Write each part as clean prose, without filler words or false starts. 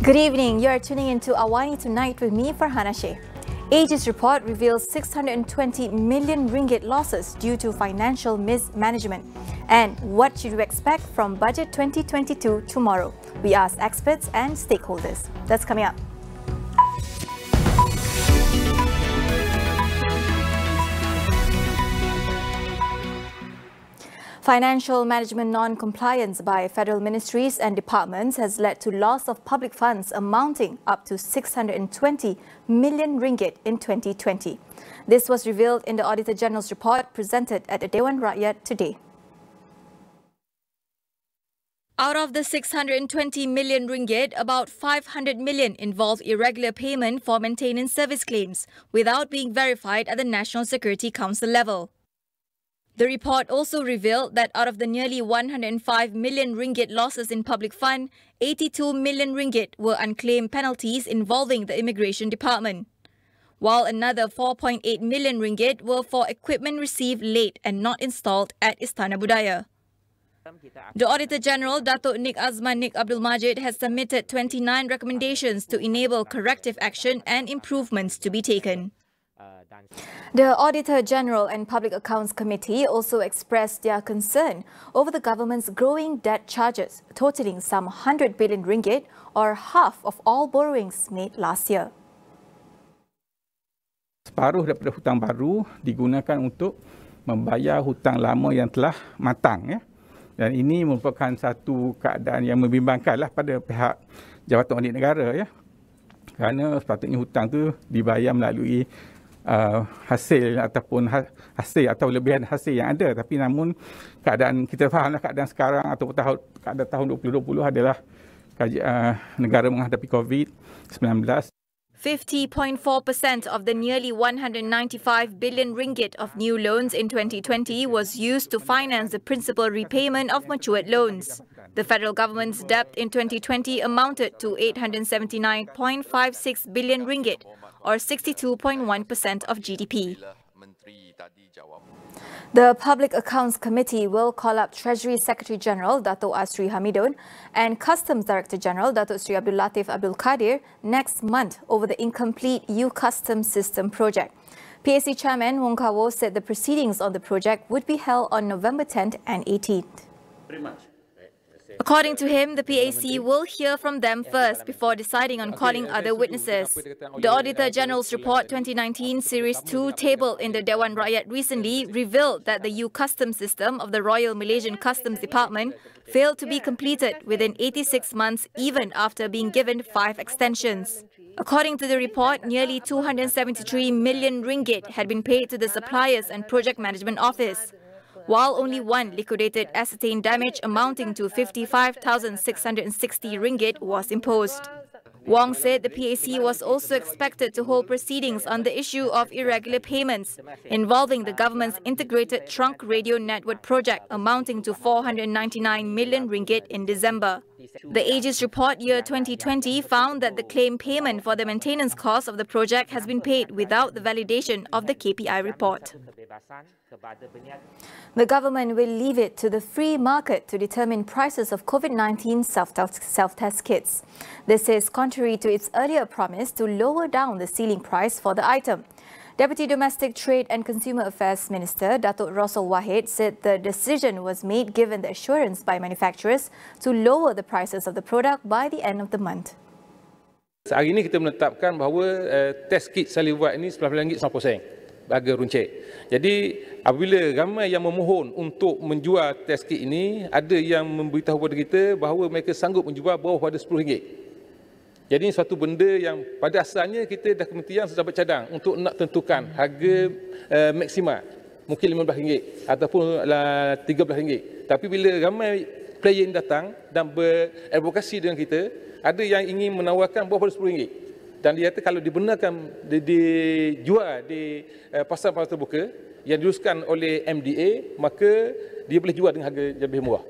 Good evening. You are tuning into AWANI Tonight with me, Farhana Sheikh. AG's report reveals 620 million ringgit losses due to financial mismanagement. And what should we expect from Budget 2022 tomorrow? We ask experts and stakeholders. That's coming up. Financial management non-compliance by federal ministries and departments has led to loss of public funds amounting up to 620 million ringgit in 2020. This was revealed in the Auditor General's report presented at the Dewan Rakyat today. Out of the 620 million ringgit, about 500 million involve irregular payment for maintenance service claims without being verified at the National Security Council level. The report also revealed that out of the nearly 105 million ringgit losses in public fund, 82 million ringgit were unclaimed penalties involving the Immigration Department, while another 4.8 million ringgit were for equipment received late and not installed at Istana Budaya. The Auditor General, Datuk Nik Azman Nik Abdul Majid, has submitted 29 recommendations to enable corrective action and improvements to be taken. The Auditor General and Public Accounts Committee also expressed their concern over the government's growing debt charges, totaling some 100 billion ringgit or half of all borrowings made last year. Separuh daripada hutang baru digunakan untuk membayar hutang lama yang telah matang, ya. Dan ini merupakan satu keadaan yang membimbangkanlah pada pihak Jabatan Audit Negara, ya. Kerana sepatutnya hutang tu dibayar melalui hasil ataupun hasil atau lebihan hasil yang ada, tapi namun keadaan kita fahamlah keadaan sekarang ataupun keadaan tahun 2020 adalah negara menghadapi COVID-19. 50.4% of the nearly 195 billion ringgit of new loans in 2020 was used to finance the principal repayment of matured loans. The federal government's debt in 2020 amounted to 879.56 billion ringgit, or 62.1% of GDP. The Public Accounts Committee will call up Treasury Secretary General Dato' Asri Hamidon and Customs Director General Dato' Sri Abdul Latif Abdul Qadir next month over the incomplete UCustom system project. PAC Chairman Wong Kah-Woh said the proceedings on the project would be held on November 10th and 18th. According to him, the PAC will hear from them first before deciding on calling other witnesses. The Auditor General's Report 2019 Series 2 tabled in the Dewan Rakyat recently revealed that the UCustom system of the Royal Malaysian Customs Department failed to be completed within 86 months even after being given 5 extensions. According to the report, nearly 273 million ringgit had been paid to the Suppliers and Project Management Office, while only one liquidated ascertained damage amounting to 55,660 ringgit was imposed. Wong said the PAC was also expected to hold proceedings on the issue of irregular payments involving the government's integrated trunk radio network project amounting to 499 million ringgit in December. The AG's report year 2020 found that the claim payment for the maintenance cost of the project has been paid without the validation of the KPI report. The government will leave it to the free market to determine prices of COVID-19 self-test kits. This is contrary to its earlier promise to lower down the ceiling price for the item. Deputy Domestic Trade and Consumer Affairs Minister Datuk Rosal Wahid said the decision was made given the assurance by manufacturers to lower the prices of the product by the end of the month. Hari ini kita menetapkan bahawa test kit salin buat ini RM19.90 harga runcit. Jadi apabila ramai yang memohon untuk menjual test kit ini, ada yang memberitahu kepada kita bahawa mereka sanggup menjual bawah pada RM10. Jadi ini suatu benda yang pada asalnya kita dah kementerian sudah bercadang untuk nak tentukan harga maksima, mungkin RM15 ataupun RM13. Tapi bila ramai player ini datang dan beradvokasi dengan kita, ada yang ingin menawarkan bawah pada RM10. Dan dia kata kalau dibenarkan dijual di pasar-pasar terbuka yang diuruskan oleh MDA, maka dia boleh jual dengan harga yang lebih murah.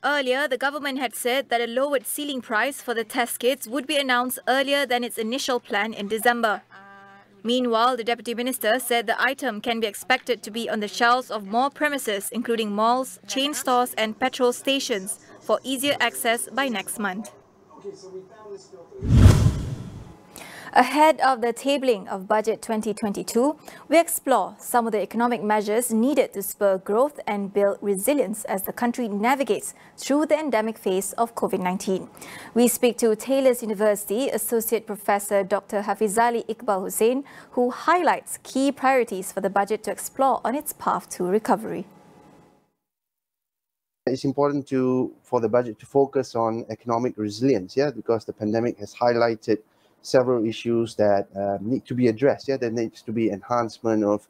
Earlier, the government had said that a lowered ceiling price for the test kits would be announced earlier than its initial plan in December. Meanwhile, the Deputy Minister said the item can be expected to be on the shelves of more premises, including malls, chain stores and petrol stations, for easier access by next month. Ahead of the tabling of Budget 2022, we explore some of the economic measures needed to spur growth and build resilience as the country navigates through the endemic phase of COVID-19. We speak to Taylor's University Associate Professor Dr. Hafizali Iqbal Hussain, who highlights key priorities for the budget to explore on its path to recovery. It's important for the budget to focus on economic resilience, because the pandemic has highlighted several issues that need to be addressed. There needs to be enhancement of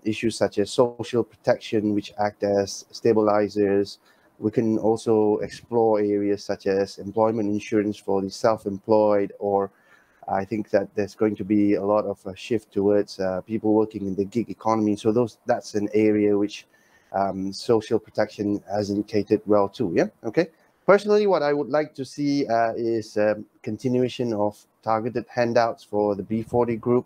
issues such as social protection, which act as stabilizers. We can also explore areas such as employment insurance for the self-employed, or I think that there's going to be a lot of a shift towards people working in the gig economy. So that's an area which social protection has indicated well too. Okay. Personally, what I would like to see is continuation of targeted handouts for the B40 group.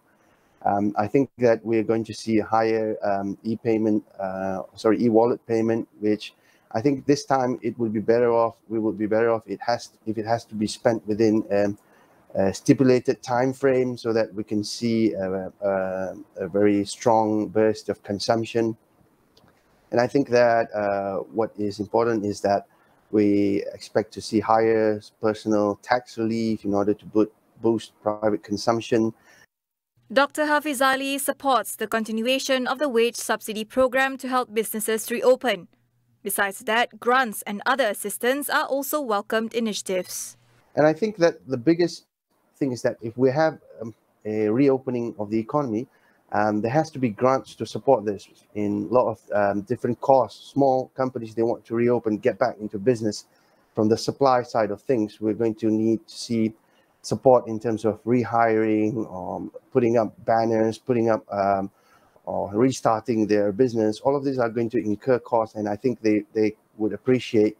I think that we're going to see a higher e-wallet payment, which I think this time it would be better off. We would be better off if it has to be spent within a stipulated time frame, so that we can see a very strong burst of consumption. And I think that what is important is that we expect to see higher personal tax relief in order to boost private consumption. Dr. Hafizali supports the continuation of the wage subsidy program to help businesses reopen. Besides that, grants and other assistance are also welcomed initiatives. And I think that the biggest thing is that if we have a reopening of the economy, there has to be grants to support this in a lot of different costs. Small companies, they want to reopen, get back into business. From the supply side of things, we're going to need to see support in terms of rehiring, putting up banners, putting up or restarting their business. All of these are going to incur costs, and I think they would appreciate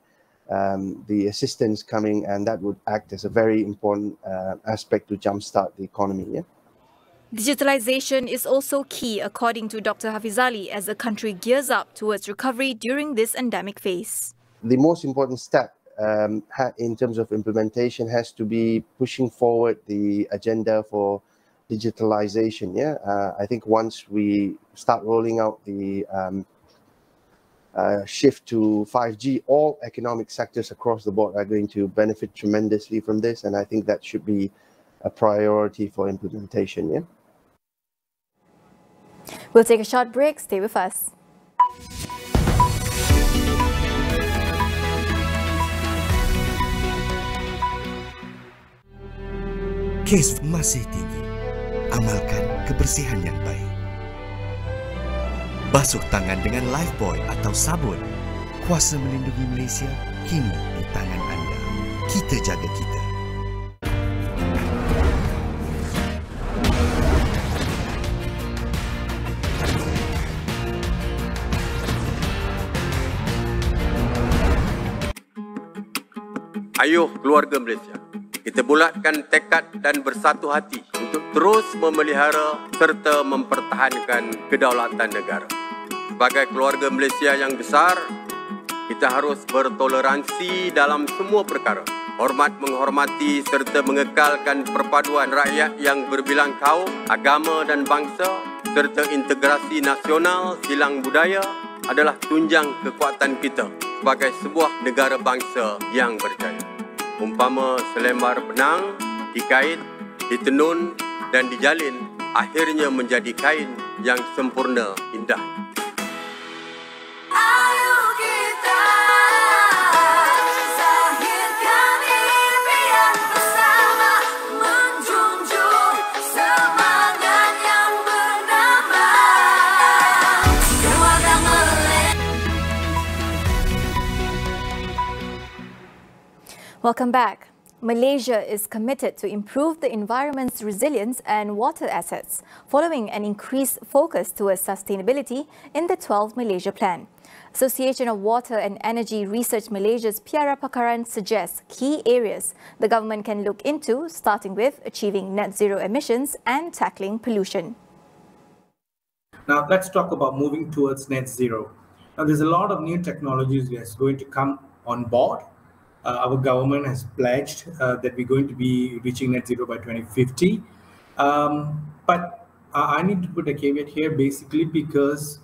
the assistance coming, and that would act as a very important aspect to jumpstart the economy. Digitalization is also key, according to Dr. Hafizali, as the country gears up towards recovery during this endemic phase. The most important step in terms of implementation has to be pushing forward the agenda for digitalization. I think once we start rolling out the shift to 5G, all economic sectors across the board are going to benefit tremendously from this, and I think that should be a priority for implementation. We'll take a short break. Stay with us. Kes masih tinggi. Amalkan kebersihan yang baik. Basuh tangan dengan Lifebuoy atau sabun. Kuasa melindungi Malaysia kini di tangan anda. Kita jaga kita. Ayuh keluarga Malaysia, kita bulatkan tekad dan bersatu hati untuk terus memelihara serta mempertahankan kedaulatan negara. Sebagai keluarga Malaysia yang besar, kita harus bertoleransi dalam semua perkara. Hormat menghormati serta mengekalkan perpaduan rakyat yang berbilang kaum, agama dan bangsa, serta integrasi nasional silang budaya adalah tunjang kekuatan kita sebagai sebuah negara bangsa yang berjaya. Umpama selembar benang dikait, ditenun dan dijalin, akhirnya menjadi kain yang sempurna indah. Welcome back. Malaysia is committed to improve the environment's resilience and water assets, following an increased focus towards sustainability in the 12 Malaysia Plan. Association of Water and Energy Research Malaysia's Piara Pakaran suggests key areas the government can look into, starting with achieving net zero emissions and tackling pollution. Now let's talk about moving towards net zero. Now there's a lot of new technologies that's going to come on board. Our government has pledged that we're going to be reaching net zero by 2050. But I need to put a caveat here, basically, because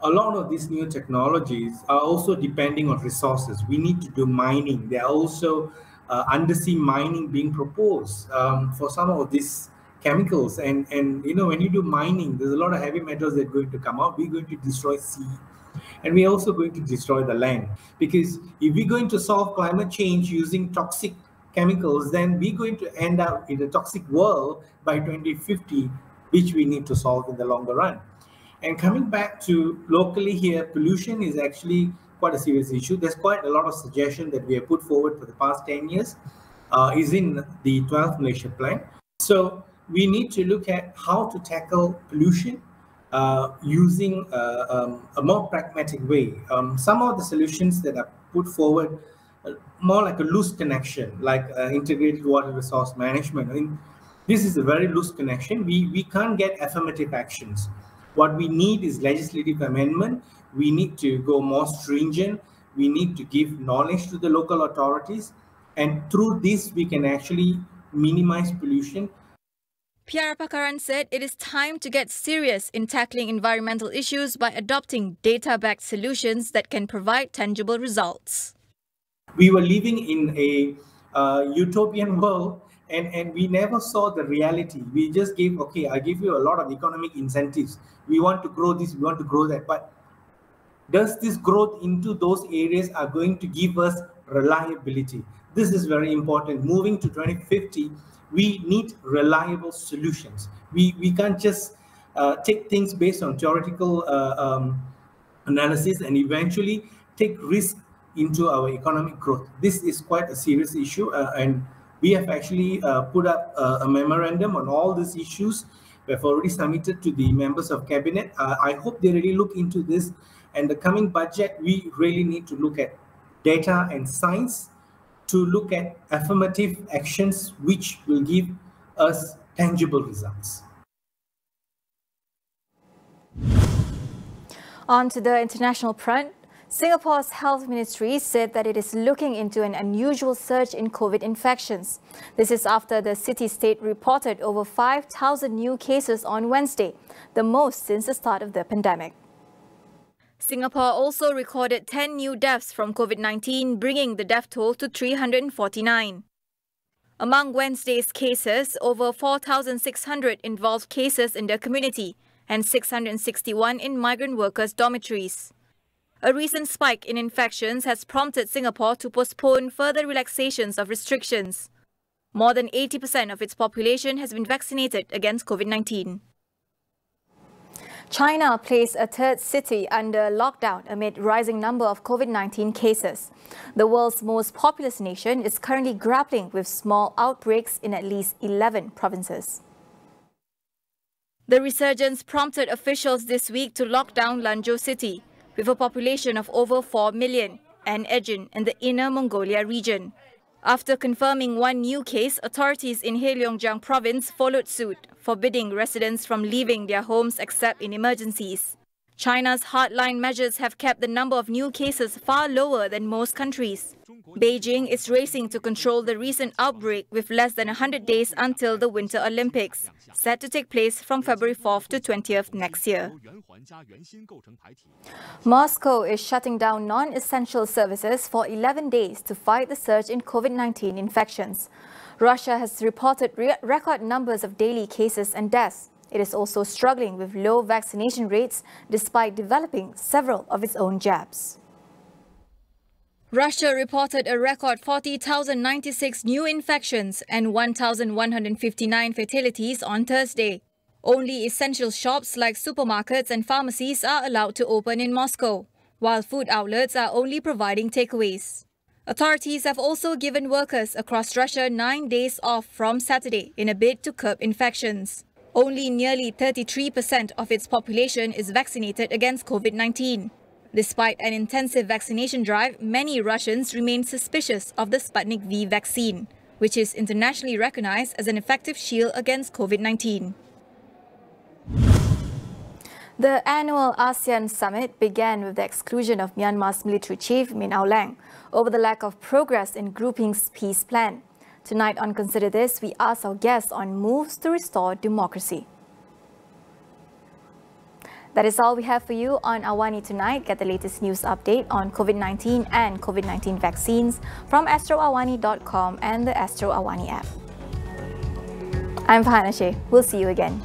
a lot of these new technologies are also depending on resources. We need to do mining. There are also undersea mining being proposed for some of these chemicals. And you know, when you do mining, there's a lot of heavy metals that are going to come out. We're going to destroy sea. And we're also going to destroy the land. Because if we're going to solve climate change using toxic chemicals, then we're going to end up in a toxic world by 2050, which we need to solve in the longer run. And coming back to locally here, pollution is actually quite a serious issue. There's quite a lot of suggestions that we have put forward for the past 10 years, is in the 12th Malaysia Plan. So we need to look at how to tackle pollution using a more pragmatic way. Some of the solutions that are put forward, more like a loose connection, like integrated water resource management. I mean, this is a very loose connection. We can't get affirmative actions. What we need is legislative amendment. We need to go more stringent. We need to give knowledge to the local authorities. And through this, we can actually minimize pollution. Piara Pakaran said it is time to get serious in tackling environmental issues by adopting data-backed solutions that can provide tangible results. We were living in a utopian world, and we never saw the reality. We just gave, okay, I give you a lot of economic incentives. We want to grow this, we want to grow that. But does this growth into those areas are going to give us reliability? This is very important. Moving to 2050, we need reliable solutions. We can't just take things based on theoretical analysis and eventually take risk into our economic growth. This is quite a serious issue, and we have actually put up a memorandum on all these issues. We have already submitted to the members of cabinet. I hope they really look into this. And the coming budget, we really need to look at data and science to look at affirmative actions which will give us tangible results. On to the international front. Singapore's Health Ministry said that it is looking into an unusual surge in COVID infections. This is after the city-state reported over 5,000 new cases on Wednesday, the most since the start of the pandemic. Singapore also recorded 10 new deaths from COVID-19, bringing the death toll to 349. Among Wednesday's cases, over 4,600 involved cases in the community and 661 in migrant workers' dormitories. A recent spike in infections has prompted Singapore to postpone further relaxations of restrictions. More than 80% of its population has been vaccinated against COVID-19. China placed a third city under lockdown amid rising number of COVID-19 cases. The world's most populous nation is currently grappling with small outbreaks in at least 11 provinces. The resurgence prompted officials this week to lock down Lanzhou City, with a population of over 4 million, and Ejin in the Inner Mongolia region. After confirming one new case, authorities in Heilongjiang province followed suit, forbidding residents from leaving their homes except in emergencies. China's hardline measures have kept the number of new cases far lower than most countries. Beijing is racing to control the recent outbreak with less than 100 days until the Winter Olympics, set to take place from February 4th to 20th next year. Moscow is shutting down non-essential services for 11 days to fight the surge in COVID-19 infections. Russia has reported record numbers of daily cases and deaths. It is also struggling with low vaccination rates despite developing several of its own jabs. Russia reported a record 40,096 new infections and 1,159 fatalities on Thursday. Only essential shops like supermarkets and pharmacies are allowed to open in Moscow, while food outlets are only providing takeaways. Authorities have also given workers across Russia 9 days off from Saturday in a bid to curb infections. Only nearly 33% of its population is vaccinated against COVID-19. Despite an intensive vaccination drive, many Russians remain suspicious of the Sputnik V vaccine, which is internationally recognized as an effective shield against COVID-19. The annual ASEAN summit began with the exclusion of Myanmar's military chief Min Aung Hlaing over the lack of progress in grouping's peace plan. Tonight on Consider This, we ask our guests on moves to restore democracy. That is all we have for you on AWANI tonight. Get the latest news update on COVID-19 and COVID-19 vaccines from astroawani.com and the Astro Awani app. I'm Fahana Sheh. We'll see you again.